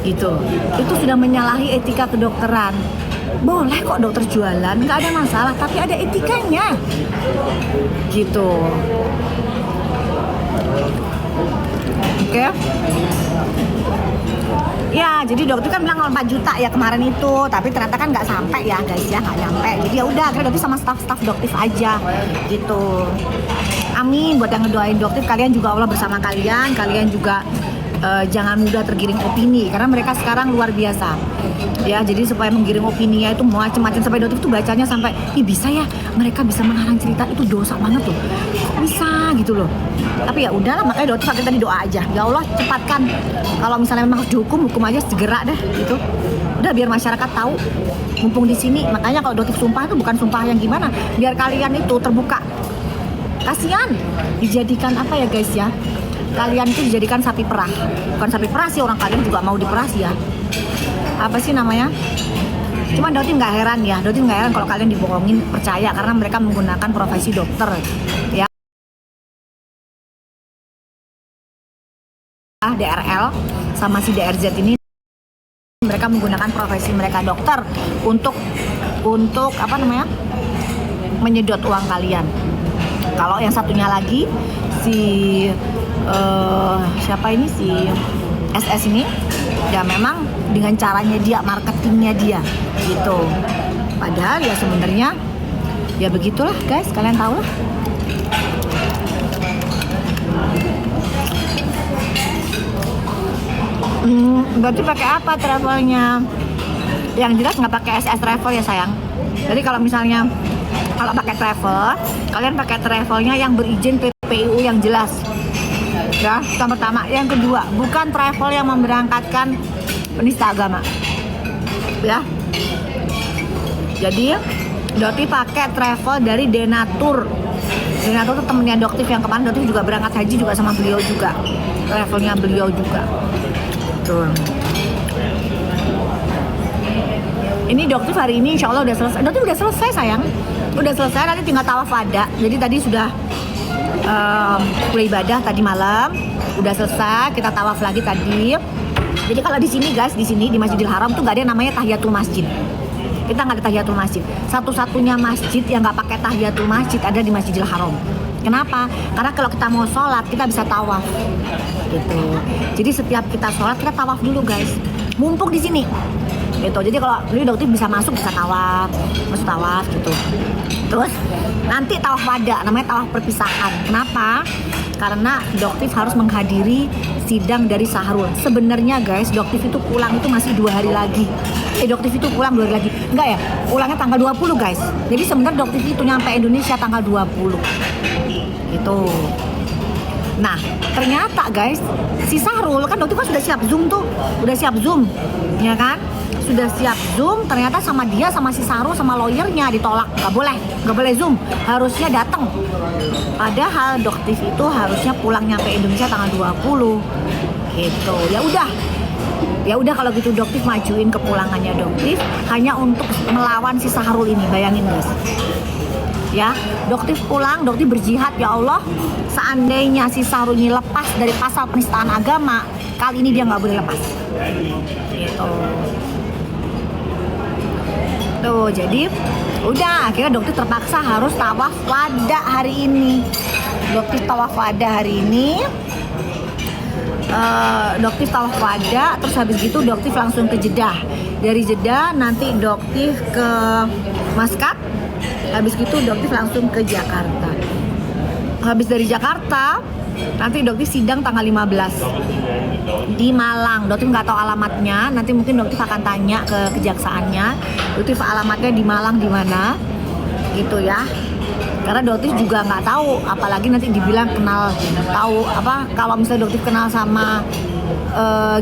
gitu. Itu sudah menyalahi etika kedokteran. Boleh kok dokter jualan, nggak ada masalah, tapi ada etikanya gitu. Oke. Ya, jadi dokter kan bilang 4 juta ya kemarin itu, tapi ternyata kan nggak sampai ya guys ya, nggak nyampe. Jadi ya udah, akhirnya dokter sama staff dokter aja gitu. Amin buat yang ngedoain dokter, kalian juga Allah bersama kalian, kalian juga jangan mudah tergiring opini karena mereka sekarang luar biasa ya. Jadi supaya menggiring opininya itu macam-macam, sampai dokter tuh bacanya sampai ih bisa ya mereka bisa mengarang cerita, itu dosa banget tuh, kok bisa gitu loh. Tapi ya udahlah, makanya dokter pakai tadi doa aja, ya Allah cepatkan, kalau misalnya memang harus dihukum, hukum aja segera deh gitu. Udah biar masyarakat tahu, mumpung di sini. Makanya kalau dokter sumpah itu bukan sumpah yang gimana, biar kalian itu terbuka. Kasihan dijadikan apa ya guys ya, kalian itu dijadikan sapi perah. Bukan sapi perah sih, orang kalian juga mau diperah sih ya. Apa sih namanya? Cuman Doti nggak heran ya, Doti nggak heran kalau kalian dibohongin, percaya karena mereka menggunakan profesi dokter ya. DRL sama si DRZ ini mereka menggunakan profesi mereka dokter untuk apa namanya? Menyedot uang kalian. Kalau yang satunya lagi si siapa ini, si SS ini ya memang dengan caranya dia, marketingnya dia gitu. Padahal ya sebenarnya ya begitulah guys, kalian tahu lah. Berarti pakai apa travelnya? Yang jelas nggak pakai SS Travel ya sayang. Jadi kalau misalnya kalau pakai travel, kalian pakai travelnya yang berizin PPIU yang jelas. Ya, yang pertama. Yang kedua, bukan travel yang memberangkatkan penista agama. Ya. Jadi, Doti pakai travel dari Denatur. Denatur itu temennya Doktif yang kemarin Doti juga berangkat haji juga sama beliau juga. Travelnya beliau juga. Tuh. Ini Doktif hari ini insya Allah udah selesai. Doktif udah selesai sayang. Udah selesai, nanti tinggal tawaf wada. Jadi tadi sudah beribadah tadi malam, udah selesai, kita tawaf lagi tadi. Jadi kalau di sini guys, di sini di Masjidil Haram tuh nggak ada yang namanya tahiyatul masjid. Kita nggak ada tahiyatul masjid. Satu-satunya masjid yang nggak pakai tahiyatul masjid ada di Masjidil Haram. Kenapa? Karena kalau kita mau sholat kita bisa tawaf. Gitu. Jadi setiap kita sholat kita tawaf dulu guys. Mumpung di sini. Gitu. Jadi kalau ini dokter bisa masuk, bisa tawaf, masuk tawaf gitu. Terus nanti tawaf wada, namanya tawaf perpisahan. Kenapa? Karena dokter harus menghadiri sidang dari Sahrul. Sebenarnya guys, dokter itu pulang itu masih 2 hari lagi. Dokter itu pulang 2 hari lagi. Enggak ya, pulangnya tanggal 20 guys. Jadi sebenarnya dokter itu nyampe Indonesia tanggal 20. Itu. Nah, ternyata guys, si Sahrul kan dokter kan sudah siap Zoom tuh. Udah siap Zoom, ya kan? Sudah siap Zoom, ternyata sama dia, sama si Sahrul, sama lawyernya ditolak. Nggak boleh Zoom, harusnya datang. Padahal Doktif itu harusnya pulang nyampe Indonesia tanggal 20 gitu. Ya udah kalau gitu Doktif majuin kepulangannya Doktif hanya untuk melawan si Sahrul ini. Bayangin guys ya, Doktif pulang, Doktif berjihad, ya Allah seandainya si Sahrul ini lepas dari pasal penistaan agama, kali ini dia nggak boleh lepas gitu. Tuh, jadi udah akhirnya Doktif terpaksa harus tawaf wada hari ini. Doktif tawaf wada hari ini. Doktif tawaf wada, terus habis gitu Doktif langsung ke Jeddah. Dari Jeddah nanti Doktif ke Maskat. Habis gitu Doktif langsung ke Jakarta. Habis dari Jakarta nanti Doktif sidang tanggal 15 di Malang. Doktif nggak tahu alamatnya, nanti mungkin Doktif akan tanya ke kejaksaannya. Doktif alamatnya di Malang di mana gitu ya, karena Doktif juga nggak tahu, apalagi nanti dibilang kenal, tahu apa, kalau misalnya Doktif kenal sama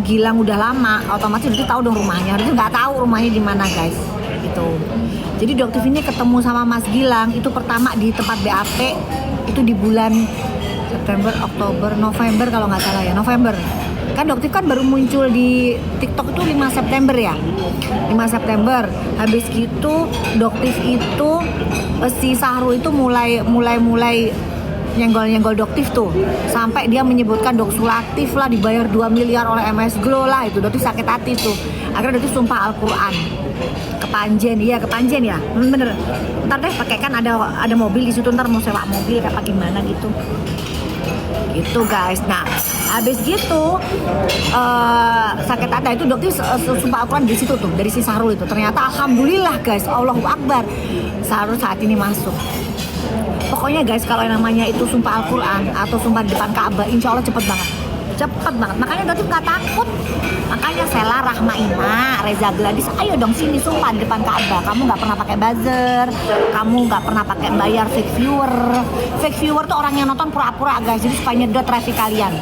Gilang udah lama, otomatis Doktif tahu dong rumahnya. Doktif nggak tahu rumahnya di mana guys gitu. Jadi Doktif ini ketemu sama Mas Gilang itu pertama di tempat BAP itu di bulan September, Oktober, November kalau nggak salah ya, November. Kan Doktif kan baru muncul di TikTok itu 5 September ya. 5 September. Habis gitu Doktif itu si Sahrul itu mulai nyenggol-nyenggol Doktif tuh, sampai dia menyebutkan Dok Sulatif lah dibayar 2 miliar oleh MS Glow lah, itu Doktif sakit hati tuh. Akhirnya Doktif sumpah Al-Quran kepanjen, iya kepanjen ya, bener. Ntar deh pakai kan ada mobil di situ, ntar mau sewa mobil kayak gimana gitu. Gitu guys. Nah habis gitu sakit hati itu Doktif sumpah Al-Quran di situ tuh, dari si Sahrul itu. Ternyata alhamdulillah guys, Allahu Akbar, Sahrul saat ini masuk. Pokoknya guys, kalau yang namanya itu sumpah Al-Quran atau sumpah di depan Ka'bah, insya Allah cepet banget. Makanya Doktif gak takut. Makanya Sela, Rahmaina, Reza Gladys, ayo dong sini sumpah di depan Ka'bah. Kamu gak pernah pakai buzzer, kamu gak pernah pakai bayar fake viewer. Fake viewer tuh orang yang nonton pura-pura guys, jadi supaya nyedot traffic kalian.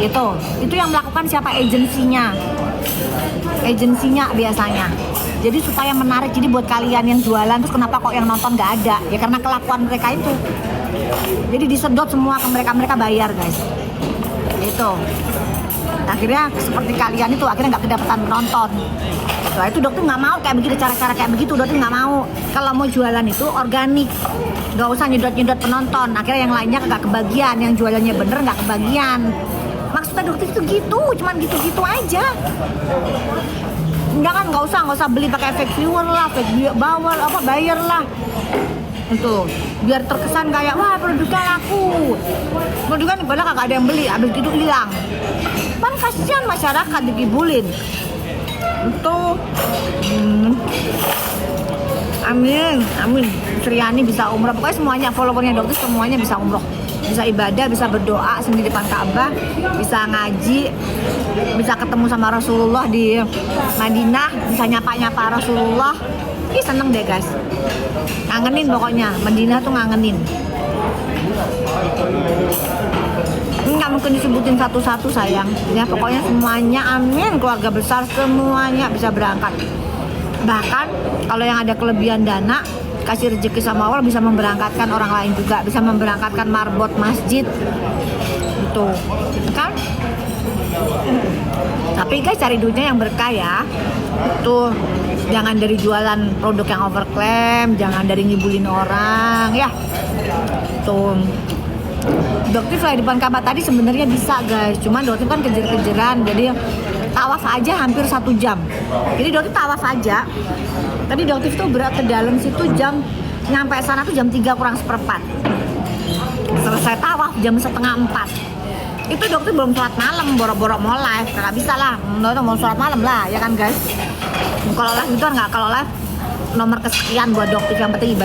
Gitu. Itu yang melakukan siapa? Agensinya biasanya. Jadi supaya menarik, jadi buat kalian yang jualan terus kenapa kok yang nonton gak ada? Ya karena kelakuan mereka itu. Jadi disedot semua ke mereka bayar guys. Itu. Akhirnya seperti kalian itu akhirnya nggak kedapatan penonton. Setelah itu Dokter nggak mau kayak begitu, cara-cara kayak begitu Dokter nggak mau. Kalau mau jualan itu organik, nggak usah nyedot penonton. Akhirnya yang lainnya nggak kebagian, yang jualannya bener nggak kebagian. Maksudnya Dokter itu gitu, cuman gitu-gitu aja. Nggak usah beli pakai fake viewer lah, fake bawal apa bayar lah. Itu biar terkesan kayak wah produknya laku. Produknya padahal kagak ada yang beli, habis itu hilang. Kan kasihan masyarakat dikibulin. Itu amin. Suryani bisa umroh, pokoknya semuanya followernya Dokter semuanya bisa umroh, bisa ibadah, bisa berdoa sendiri di depan Ka'bah, bisa ngaji, bisa ketemu sama Rasulullah di Madinah, bisa nyapa Rasulullah. Ih seneng deh guys, ngangenin pokoknya, Madinah tuh ngangenin. Nggak mungkin disebutin satu-satu sayang, ya pokoknya semuanya amin, keluarga besar semuanya bisa berangkat. Bahkan kalau yang ada kelebihan dana, kasih rezeki sama Allah, bisa memberangkatkan orang lain juga, bisa memberangkatkan marbot masjid gitu kan. Tapi guys cari duitnya yang berkah ya. Tuh jangan dari jualan produk yang overclaim, jangan dari ngibulin orang ya. Tuh Doktif lah di depan Ka'bah tadi sebenarnya bisa guys, cuman Doktif kan kejar-kejaran, jadi tawaf aja hampir 1 jam. Jadi Doktif tawaf aja. Tadi Doktif tuh berat ke dalam situ nyampe sana tuh jam 3 kurang seperempat. Selesai tawaf jam 3:30. Itu Doktif belum sholat malam, boro-boro mau live, nggak bisa lah, mau sholat malam lah, ya kan guys. Kalau live gitu nggak, kalau live nomor kesekian buat Doktif, yang penting ibadah.